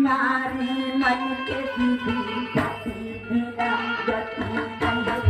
नारी मन के दीदी गति बिना गति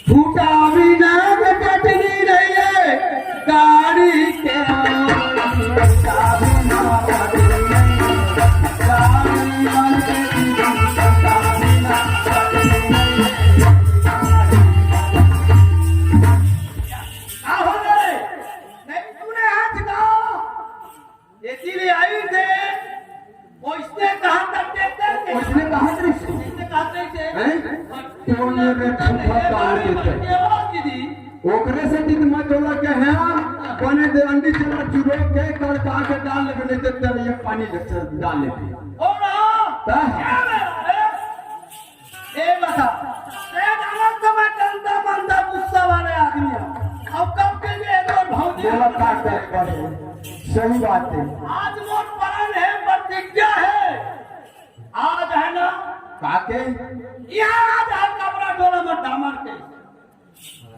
फूटा बिना कटनी नहीं है गाड़ी के ओकरे से दिन मत होला के है बने दे अंडी चला चुरो के कर का के डाल ले नहीं तो ये पानी डाल लेते ओ ना ए बता ए डालत तो मैं गंदा बंदा गुस्सा वाले आदमी है अब कब के लिए तो भौजी बोला काट कर सही बात है आज मोट परन है प्रतिज्ञा है आज है ना काके यहाँ आज है कपड़ा डोला में डामर के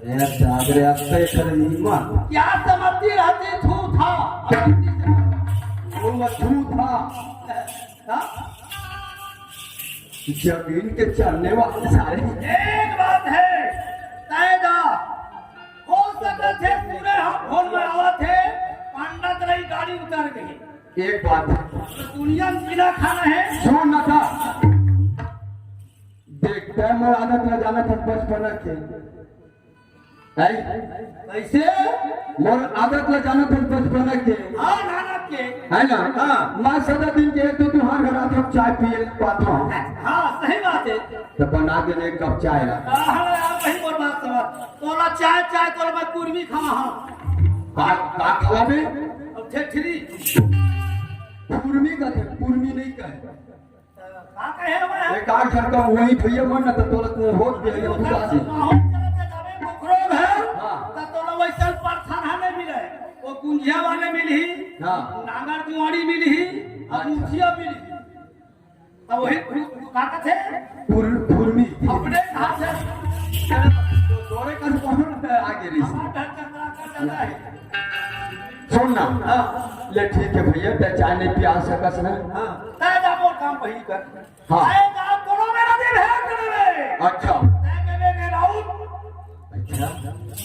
अरे सागरे अक्से कर नीमा क्या समझती रहती थू था वो थू था जमीन के चलने वाले सारे एक बात है तयदा हो सकते थे पूरे हम फोन में आवा थे पंडित रही गाड़ी उतर गई एक बात है दुनिया में बिना खाना है सुन ना था देखते मोर आदत न जाना था बचपन के कैसे मोर आदत न जाना था बचपन के हाँ नाना के है ना? हाँ। मैं सदा दिन के एक तो तुम्हारे घर आता हूँ, चाय पिए पाता हूँ, हाँ सही बात है। तो बना देने एक कप चाय ला। कहीं और बात समझ तोला चाय चाय तोला मैं कुर्मी खावा हाँ का खावा में अब ठेठरी कुर्मी का थे, कुर्मी नहीं कहे। का कहे मैं एक आठ घर का वही भैया मन ना तो तोला तो होत भी है खुदा से। वो गुंजिया वाले मिली हाँ। नागर जुआड़ी मिली और मुखिया मिली अब वही ताकत है कुर्मी अपने हाथ से तोरे का पहुंच आगे रही। है सुन ना, ले ठीक है भैया, ते चाय नहीं पिया सकस ना। तय जा मोर काम वही कर हाँ। तय जा कोनो मेरा दिन है करे अच्छा तय के राउत अच्छा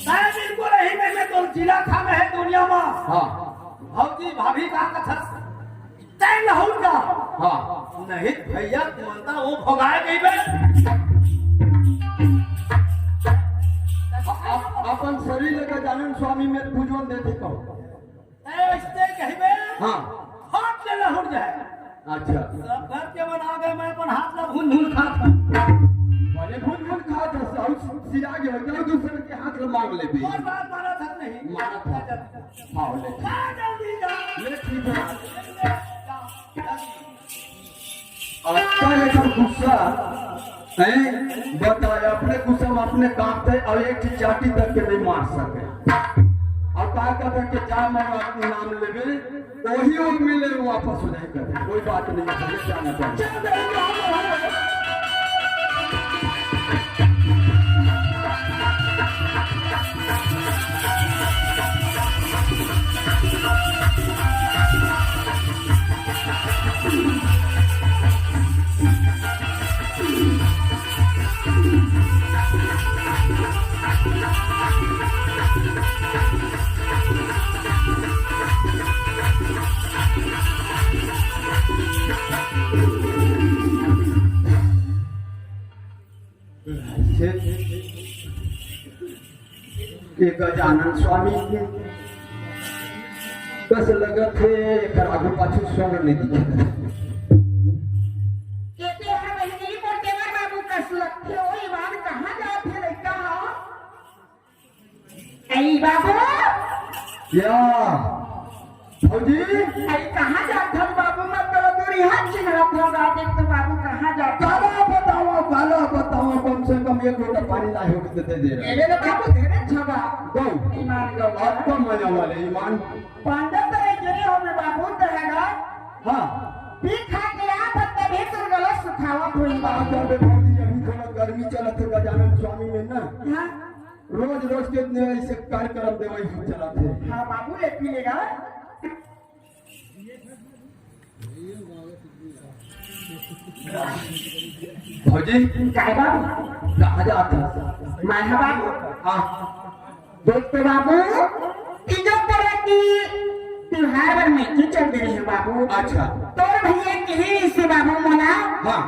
तय बिल्कुल ही में तो जिला खान है दुनिया में हाँ भौजी भाभी का कथा तय लहुल का हाँ नहीं भैया मनता वो भगाए गई बे अपन शरीर लेकर जानन स्वामी में पूजन देते कहो। तय इससे कहिबे हाँ हाथ ले लहुल जाए अच्छा सब घर के बना गए मैं अपन हाथ ला भून भून खाता मैंने भूल खा था सब सिरा गया क्या दूसरे के हाथ में मांग ले भी और बात मारा था नहीं मारा था हाँ ले जल्दी जा ले ठीक है। जल्दी अच्छा लेकर गुस्सा है बताया अपने गुस्सा में अपने काटते और एक चीज चाटी तक के नहीं मार सके और कहा कहते कि जा मैं अपने नाम लेवे वही और मिले वापस हो जाए करते कोई बात नहीं है जाना चाहिए। के गजानन स्वामी के बस लगत है एक आगू पाछू स्वर नहीं दिखे कहते हैं बहनी मोटेवर बाबू कस लगते हो ईमान कहाँ जाते लड़का हो ऐ बाबू क्या भौजी ऐ कहाँ जाते हो बाबू मत करो दूरी हाथ चिन्हत होगा देख तो बाबू कहाँ जाते हो काला बताओ कम से कम एक लोटा पानी ला हो के दे दे रहा मेरे बाबू धीरे छगा गौ ईमान का आपको मजा वाले ईमान पंडित रे गिरे हो में बाबू रहेगा हाँ पी खा के आ तब भी तुम गलत सुखावत हुई बात बाबू कर भौजी अभी थोड़ा गर्मी चलत है गजानन स्वामी में ना हाँ रोज रोज के ऐसे कार्यक्रम देवई चलत है हाँ बाबू ले पी लेगा भौजी काय बाबू कहाँ जाता मैं है बाबू हाँ देखते बाबू तीजों तरह की त्योहार पर मेकी चल रही है बाबू अच्छा तो भैया कहे से बाबू मोला हाँ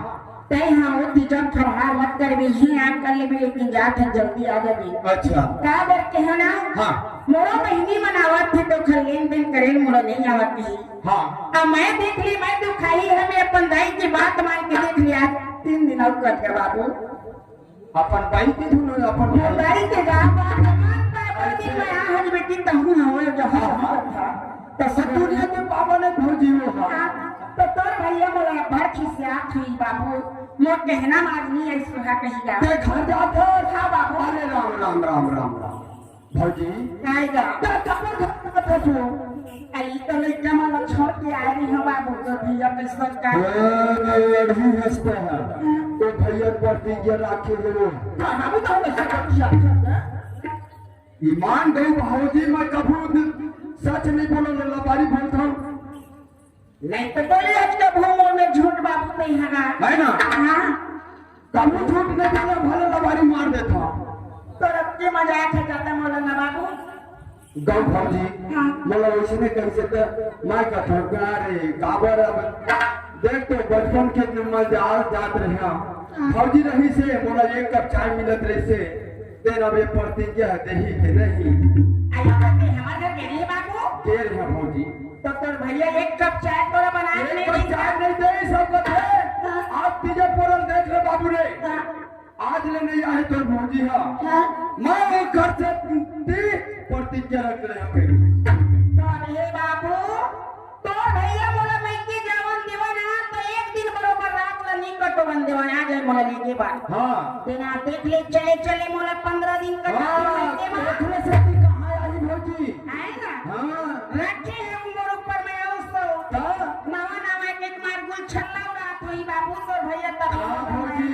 तय हाँ वो तीजों त्योहार मत कर भी ही आप कर ले भी लेकिन जात है जल्दी आ जाबी अच्छा का बर के है ना हाँ मोरो बहनी मनावत थे तो खल लेन देन करे मोरो नहीं आवत थी हाँ अब मैं देख ली मैं तो खाई है मैं अपन दाई की बात मान के देख लिया 3 दिन और कर के बाबू अपन बाइक की धुन अपन दाई के गांव दिन में आ हज बेटी तहु हो जो हाँ तो दुनिया के पावन है भौजी वो हाँ तो तोर भैया बोला भर खिसिया थी बाबू मोर कहना आदमी है सुहा कहिगा देखा जाता हाँ बाबू अरे राम राम राम राम राम भौजी आएगा आई तो लड़का माला छोड़ के आ रही हूँ बाबू तो भैया के सरकार भी हंसता है तो भैया प्रतिज्ञा राखे हुए बाबू तो हमेशा ईमान गई भौजी मैं कभी सच नहीं बोलो लबारी बोलता हूँ नहीं तो बोले आज का भूमो में झूठ बाबू नहीं है है ना हाँ कभी झूठ नहीं बोला भले लबारी मार देता तो रब के मजाक है जाता मौलाना बाबू गौ भौजी मतलब उसने कैसे तो मैं कहता हूँ अरे काबर अब देख तो बचपन के मजा जात रहे भौजी रही से बोला एक कप चाय मिलत रही से तेरा अब ये प्रतिज्ञा दही के नहीं आई बात हमारे घर मेरे बाबू के है भौजी तो तोर भैया एक कप चाय तोरा बना के नहीं दी चाय नहीं दे सब बते आज तीजे पोरल देख ले बाबू रे हाँ, आज ले नहीं आए तो भौजी है हाँ। मैं घर से दी प्रतिज्ञा रख रहे हैं तो हे बाबू तोर भैया मोला मैके जावन देवना तो एक दिन बरोबर रात ला नहीं कटवन देवना आज मोला लेके बात हाँ बिना देख ले चले चले मोला 15 दिन का हाँ मैके में देखने से भी कहाँ आई भौजी है ना हाँ रखे हैं मोर ऊपर में उसको हाँ नवा नवा के मार गुल छल्ला उड़ा तो ही बाबू तोर भैया तब हाँ भौजी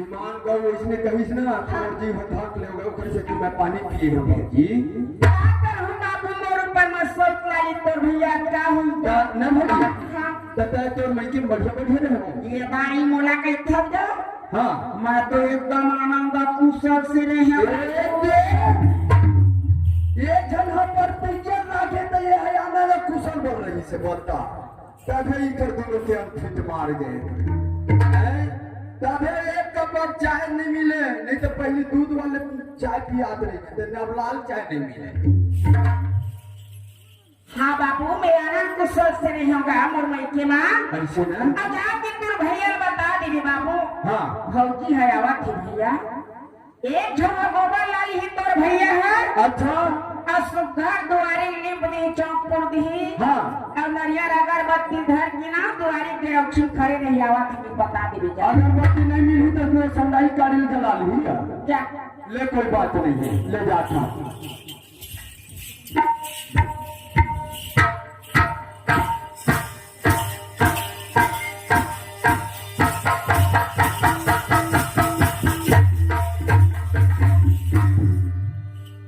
ईमान को इसने कही से ना भौजी हथाक ले गए ओकरे से कि मैं पानी पिए हूं भौजी आकर हम बाबू मोर ऊपर में सोच लाली तोर भैया का हुई क्या न भौजी हाँ, तता तो मैं के बढ़िया बढ़िया रहे ये बारी मोला के थक दो हाँ मैं तो एकदम आनंद कुशल से रहे ये जन हम पर पिक्चर लागे तो ये है आना कुशल बोल रही से बोलता तभी कर दोनों के हम फिट मार गए तभी एक कप चाय नहीं मिले नहीं तो पहले दूध वाले चाय पियाद रही थे अब लाल चाय नहीं मिले हाँ बाबू मेरा नाम कुशल से नहीं होगा मोर मैके माँ ऐसे ना अब जाके तोर भैया बता दे बाबू हाँ भौजी है आवा थी भैया एक झोला गोबर लाली ही तोर भैया है अच्छा असुघर दुआरे लिप दी चौक पर दी हाँ और नरियर अगरबत्ती धर के ना दुआरे के रक्षी खड़े नहीं आवा थी बता दे बेटा अगरबत्ती नहीं मिली तो मैं संदाई कारिल जला ली क्या ले कोई बात नहीं है ले जाता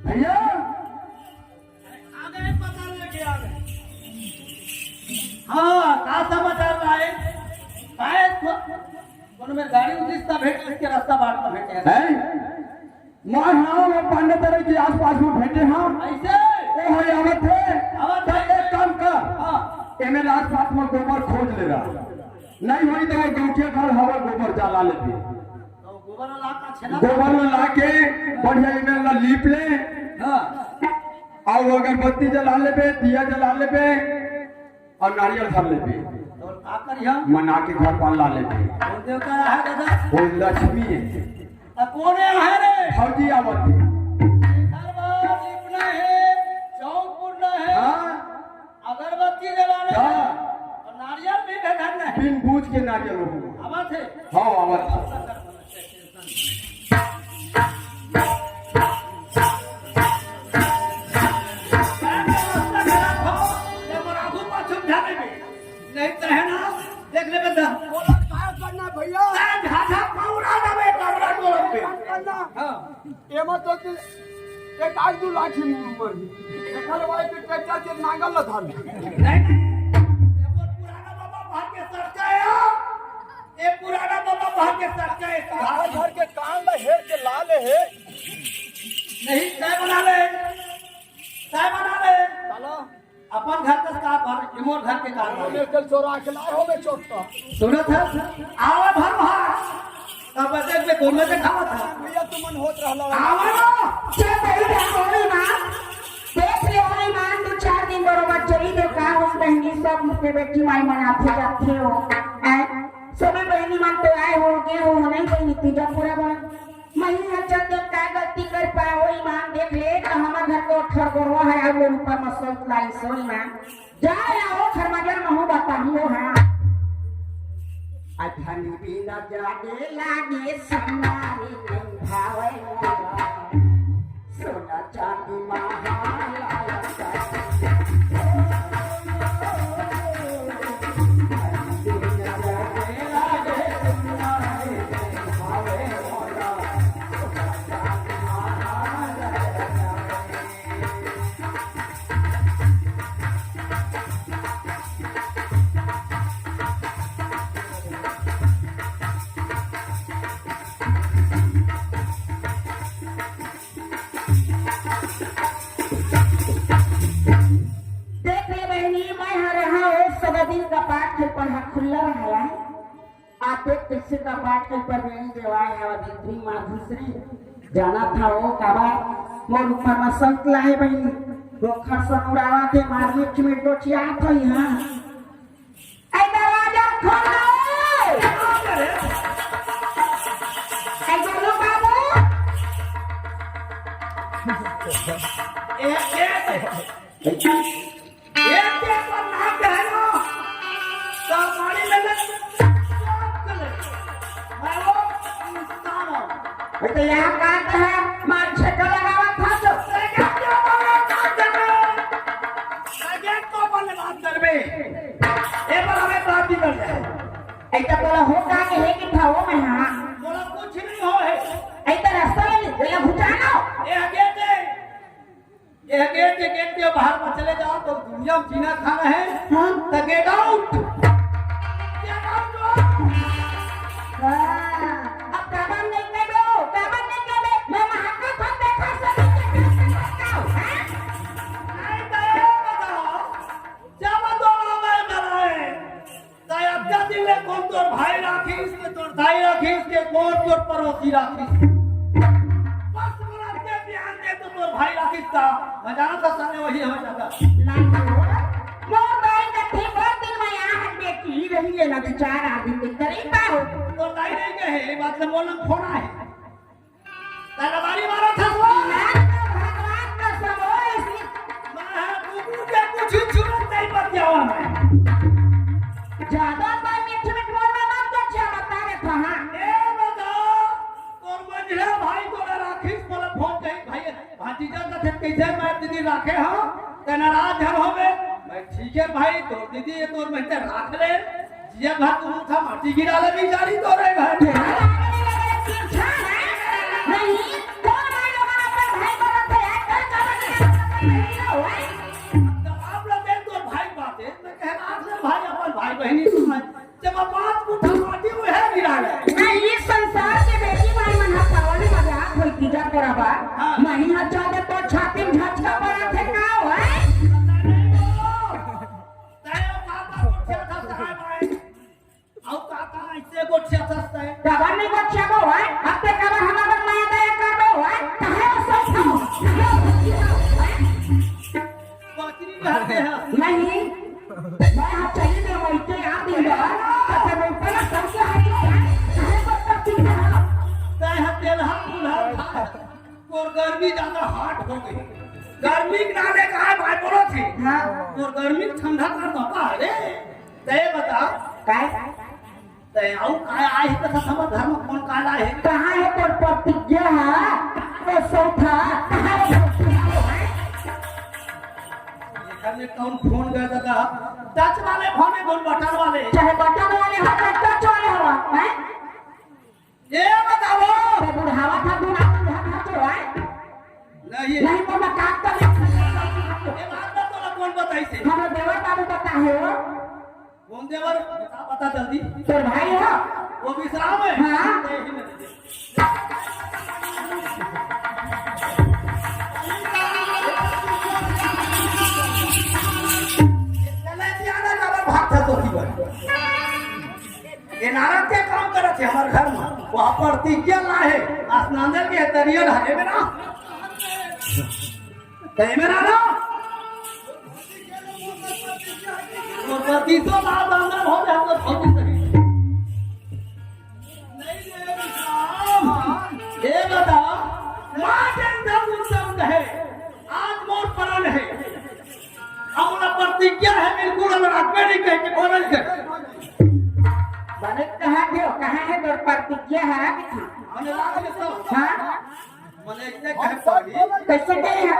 भैया आगे पता लेके आ गए हाँ का समाचार लाए शायद कौन में गाड़ी उदिस्ता भेट इसके रास्ता बाट में भेटे है मैं हाँ मैं पांडे तरह के आसपास में बैठे हाँ ऐसे वो है आवत है आवत तो है। एक काम कर हाँ एमे आसपास में गोबर खोज ले रहा नहीं हुई तो वो गौठिया घर हवा गोबर जला लेती तो गोबर वाला का छेना गोबर में लाके बढ़िया इमे ला लीप ले हाँ और अगरबत्ती जला लेबे दिया जला लेबे और नारियल धर लेबे तो का करिया मना के घर पर ला लेबे कौन देवता है दादा वो लक्ष्मी है अब कौन है रे फौजी आवत है दरबार लिपना है चौक पुरना है हाँ अगरबत्ती जलाना है हाँ और नारियल भी भेजना है बिन बूझ के नारियल हो आवाज है हाँ आवत नहीं तो है ना देख ले बता करना भैया झाझा पौरा दबे कमरा डोल पे करना हां एमा तो एक आज दू लाठी मर देखल भाई के ट्रैक्टर के नांगल ल धान नहीं ये पुराना बाबा भाग के सरका है ये पुराना बाबा भाग के सरका है घर घर के कान ल हेर के लाले है नहीं चाय बना ले चलो अपन घर का का घर इमोर घर के काम हमें कल चोरा के लाए हो में चोटता सुनत है आवा भर भार अब बजट में दोनों से खावा था भैया तुमन होत रहला आवा ना चल भाई होई मां देख ले होई मां 2-4 दिन बरोबर चली दे का हम बहनी सब मुझे बेटी माई मनाते जाते हो सभी बहनी मन तो आए हो गए हो नहीं कोई नतीजा पूरा बन महीना चल दे का गलती कर पाए होई मां देख ले तो हमार घर को ठर गोरवा है अब ऊपर मसौत लाई सोई मां जा आओ खरमजर महू बताइयो हां अधनी बिना जागे लागे सुनारी नहीं भावे मोरा सोना चांदी महालाया खुला है आप एक किसी का पाठ के ऊपर नहीं देवाए है अभी माँ दूसरी जाना था वो काबा मोर ऊपर में संत लाए भाई वो खरसन उड़ावा थे मार मिट को चियात हो यहाँ ऐ दरवाजा खोलो ऐ बोलो बाबू एक पर नाम कहना तो पानी में मैं वो इंसान हूं तो यहाँ काट है मार छक्का लगावा था तो ऐसा बोला होगा कि है कि था वो में हाँ बोला कुछ नहीं हो है ऐसा रास्ता में बोला भुटानो ये गेट के बाहर में चले जाओ तो दुनिया में जीना खाना है हाँ तो गेट आउट अब काबन नहीं कर दो काबन नहीं कर दे मैं महाका था देखा सब नहीं तो बताओ जब दोनों में डराए तो अब क्या दिल में कौन तोर भाई राखी इसके तोर भाई राखी इसके कौन तोर पड़ोसी राखी बस बोला के ध्यान दे तो तोर भाई राखी का मैं जाना था साले वही हो जाता मोर भाई का थे बहुत दिन में यहाँ हट बेटी रही है ना तो 4 आदमी के करीब आओ तो नहीं कहे ये बात से बोलना फोड़ा है तेरा बारी मारा था वो भगवान का सब हो इसलिए मैं कुकुर के कुछ जरूरत नहीं बतियावा मैं ज्यादा बार मिट मोरना नाम का क्या बता रहे था हाँ ए बता तोर मंझला भाई तोरा राखी बोला फोन कही भाई भातीजा का थे कैसे मैं दीदी राखे हो ते नाराज हर होवे मैं ठीक है भाई तोर दीदी ये तोर मैं राख ले जिया घर तू था माटी गिरा ले बेचारी तोरे घर नहीं कौन भाई लोग अपने भाई को रखते हैं आप लोग देख तोर भाई बात है मैं कह रहा हूं भाई अपन भाई बहनी सुन जब 5 मुट्ठा माटी में है गिरा ले नहीं इस संसार के बेटी माई मन हटावने मजाक होई की जा करबा नहीं हटा दे तो छाती में झटका पड़ा थे का है कबर नहीं को छबो है अब ते कबर हमारा माया दया करबो है कहे सब खाओ नहीं मैं हाथ चाहिए दे मैं के आ दूंगा तो मैं पहले सबसे कहे को करती है और गर्मी ज्यादा हाट हो गई गर्मी के नाले का है भाई बोलो थी हां और गर्मी ठंडा कर बापा अरे ते बता काय ते आउ काय आहे तसा समझ घर में कौन काय आहे कहां है तोर प्रतिज्ञा है वो सोथा कहां है हमने कौन फोन कर दादा टच वाले फोन में कौन बटन वाले चाहे बटन वाले हो चाहे टच वाले हो हैं ये बताओ ते बुढ़ावा था दूर हाथ है नहीं तो मैं काट कर ये बात तो कौन बताई से हम देवर बाबू बता है वो कौन देवर बता जल्दी तोर भाई हो वो विश्राम है हाँ। नारद के काम करत है हमारे घर में वहां पर प्रतिज्ञा लाए स्नानदल के तरिया ढाले में ना कहीं में ना और प्रतिशो बात अंदर हो जाए तो बहुत सही ये बता मां जन उत्तम है आज मोर प्राण है अपना प्रतिज्ञा है बिल्कुल हम रखबे नहीं कह के बोलल कर बने कहां है तोर प्रतिज्ञा है हमने लागल सब हां मने इतने कहे पड़ी कैसे गए हैं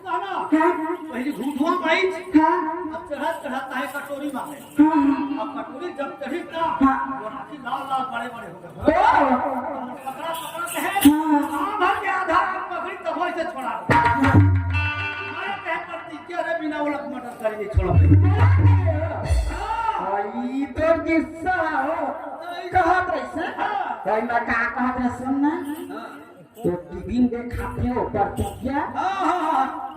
कहना हां पहले घूठुआ पाई हां अब चढ़ता है कटोरी मांगे हां अब कटोरी जब चढ़ी ना हाँ। वो राखी लाल लाल बड़े बड़े हो गए तो पकड़ा के है हाँ। भर के आधा पकड़ी तब से छोड़ा मैं कह प्रतिज्ञा रे बिना उलट मटर करी नहीं छोड़ा आई तो किस्सा हो कहा कैसे कोई मैं कहा था सुनना तो टीवी देखाते हो प्रतिज्ञा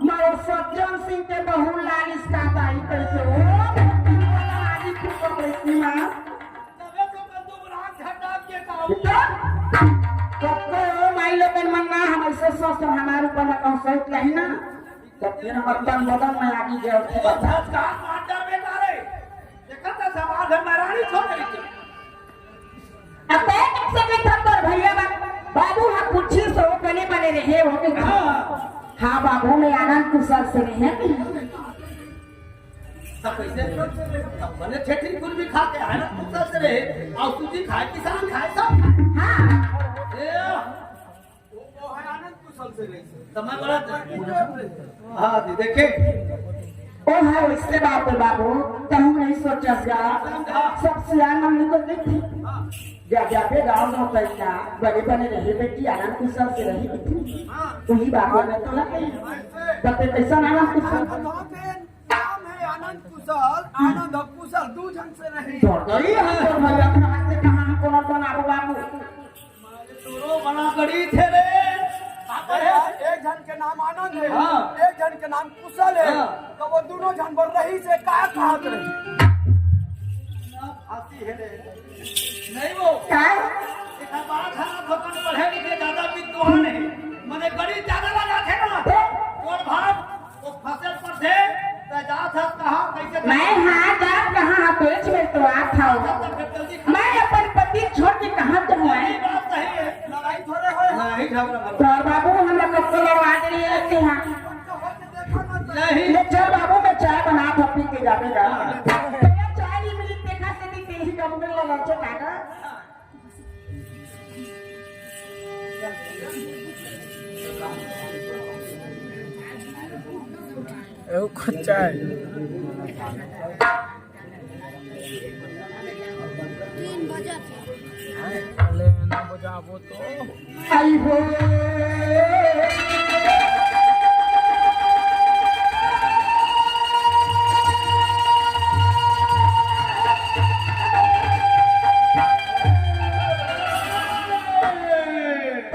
मैं सज्जन सिंह के बहू लालिस का दाई करके ओ आज खूब बड़ी मां तबे तो मैं तुम रात हटा के कहूं तो माई लोगन मन ना हम ऐसे सोच हमारे ऊपर ना कहूं सोच नहीं ना तो फिर हम अपन बदन में आगे गए थे बता संस्कार मास्टर बेटा रे देखा था समाज घर में रानी छोड़ रही थी अब तक से के थप्पड़ भैया बाबू हम पूछी सो कने बने रहे हो के हाँ बाबू में आनंद कुशल से रहे सब कैसे सब बने ठेठी कुल भी खा के है ना कुशल से रहे और सूजी खाए किसान खाए सब खाए। हाँ ए वो है आनंद कुशल से रही से समय बड़ा हाँ जी देखे ओ हाँ इससे बात है बाबू कहूँ नहीं सोचा सबसे आनंद निकल देखी जब जाके गाँव में पैसा बड़े बने रहे बेटी आनंद कुशल से रही कितनी वही बाबू ने तो लगे तब कैसा आनंद कुशल नाम है आनंद कुशल आनंद और कुशल दो जन से रहे गई हम तो भैया अपना हाथ से कहाँ हमको न बनाबो बाबू तोरो बना गड़ी थे रे एक जन के नाम आनंद है हाँ। एक जन के नाम कुशल है हाँ। तो वो दोनों जन बोल रही से क्या कहत रही फांसी है रे नहीं वो क्या एक बात है भगवान पढ़े लिखे ज्यादा विद्वान है मने गड़ी ज्यादा लगा थे ना और भाग वो फसल पर थे तो जा था कहां कैसे मैं हाँ जा कहाँ पेच में तो आप था मैं अपन पति छोड़ के कहाँ तो ये बात सही है लड़ाई थोड़े होए नहीं झगड़ा तो बाबू हम लोग कब तो आवाज रही है यहाँ नहीं ले चल बाबू मैं चाय बना तो पी के जाएगा चाय नहीं मिली देखा से भी तेरी कम में लगा के काका एगो खच्चा है 3 बजे ले ना बजाबो तो आई हो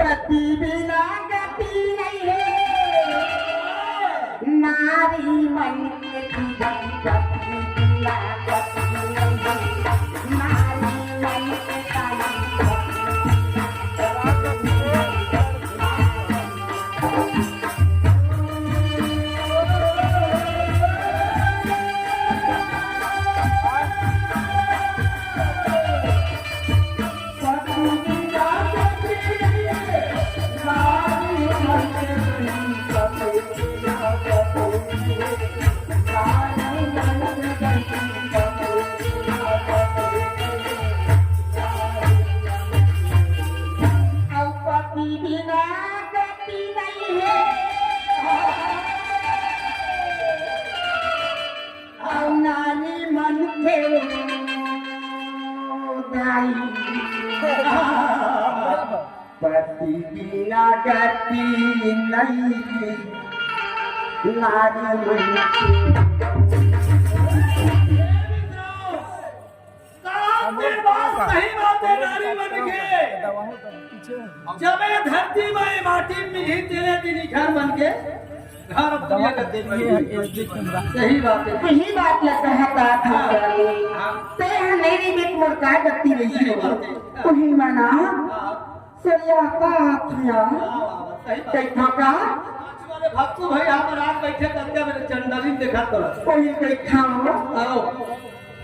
पति बिना गति नहीं है नारी मन की पति बिना गति नहीं है नारी मन की पति बिना गति नहीं नारी मन सही बात है नारी बन के जब ये धरती में माटी मिली तेरे दिन घर बन के घर दुनिया का देख सही बात है यही बात लगता है ते मेरी भी मुर्गा गति रही है वही मना सरिया का था देखा का भक्तू भाई आप रात बैठे करके मेरे चंदली देखा तो कोई देखा आओ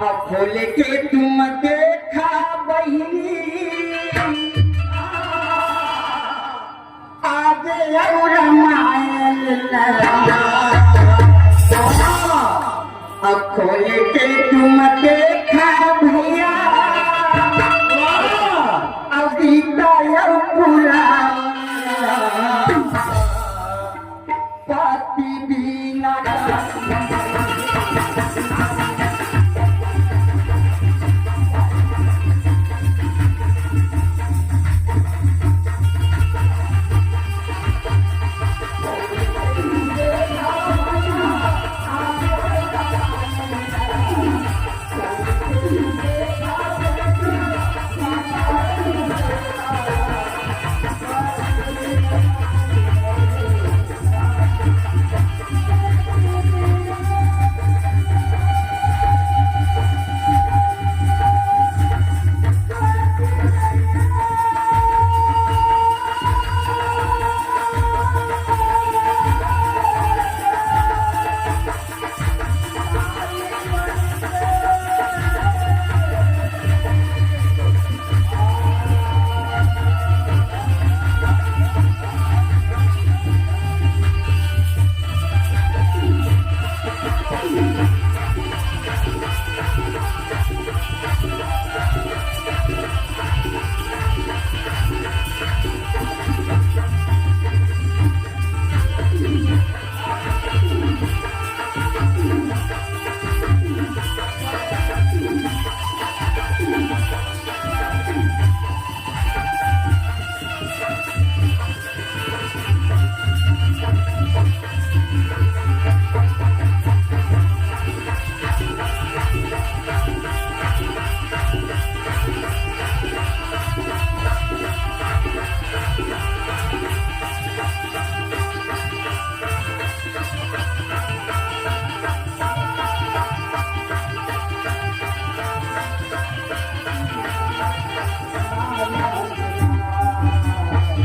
अब खोले के तुम देखा बहिनी आगे और मायल अब खोले के तुम देखा भैया अब गीता पूरा पति बिना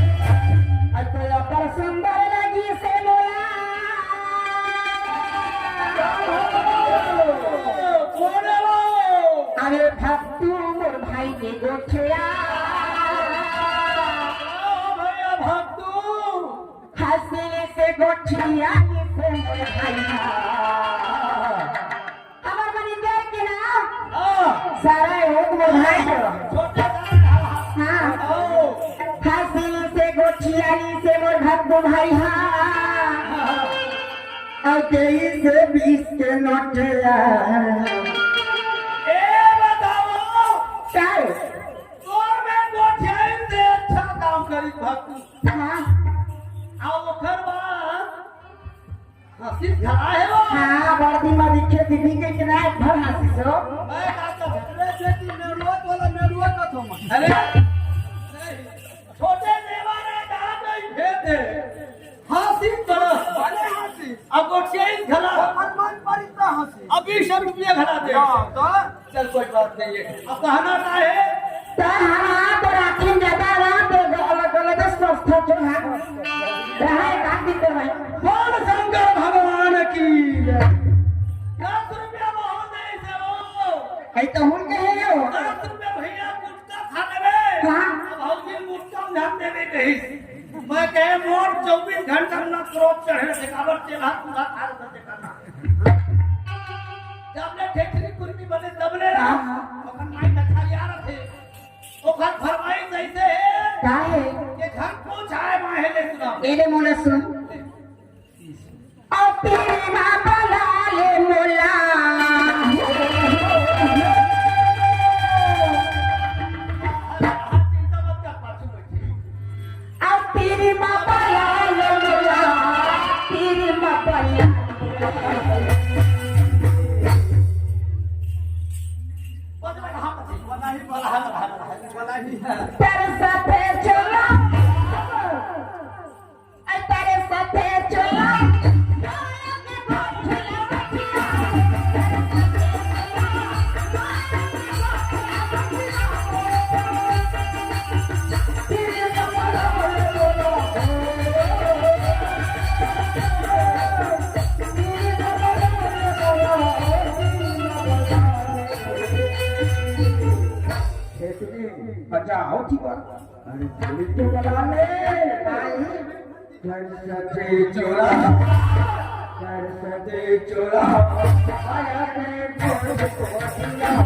अतः पर सुंदर लगी से बोला कौन है वो? अरे भक्तू मोर भाई के गोठिया भैया भक्तू हंसी से गोठिया से मोर भाई हमार बनी देर के नाम सारा एक मोर भाई छोटे हाँ हंसी से गोठियाली से मोर भक्तू भाई हाँ और 23 से 20 के नोटिया बताओ चाहे तोर में गोठियाई से अच्छा काम करी भक्तू हाँ आओ ओकर बाद हंसी खड़ा है वो हाँ बर्दी में दिखे दीदी के किनारे भर हंसी सो मैं का अरे बेटी नेरुआ वाला नेरुआ का तो मन अरे छोटे देवा ने कहा नहीं भेदे हंसी करो भले हंसी अब गोठियाई खड़ा मन पड़ी तो हंसी अब 20 रुपये खड़ा दे हाँ तो चल कोई बात नहीं है अब कहना क्या है तो हम तो रात्रि ज्यादा रात अलग अलग स्वस्थ जो है रहे काट देते भाई बोल शंकर भगवान की 10 रुपया बहुत है इसे वो ऐ तो हम कहे हो 10 रुपया भैया गुटका खा लेवे हाँ अब हौजी गुटका ध्यान देने कही मैं कहे मोर 24 घंटा ना क्रोध चढ़े दिखावट चला पूरा खाल कर देखाना जब ले ठेठरी कुर्मी बने तब ले रहा ओखन माई अच्छा यार थे ओखन फरमाई जैसे काहे के घर पहुंचाए माहे ले सुना एले मोला सुन और तेरी माँ बोला ले मोला चिंता मत कर पाछू बैठी और तेरी माँ बोला ले मोला तेरी माँ बोला बदला हां बनाही बनाही तेरे साथे चला तेरे साथे चला अच्छा आओ ठीक बात अरे थोड़ी तो बना ले घर सते चोरा घर सते चोरा आया तेरे छोड़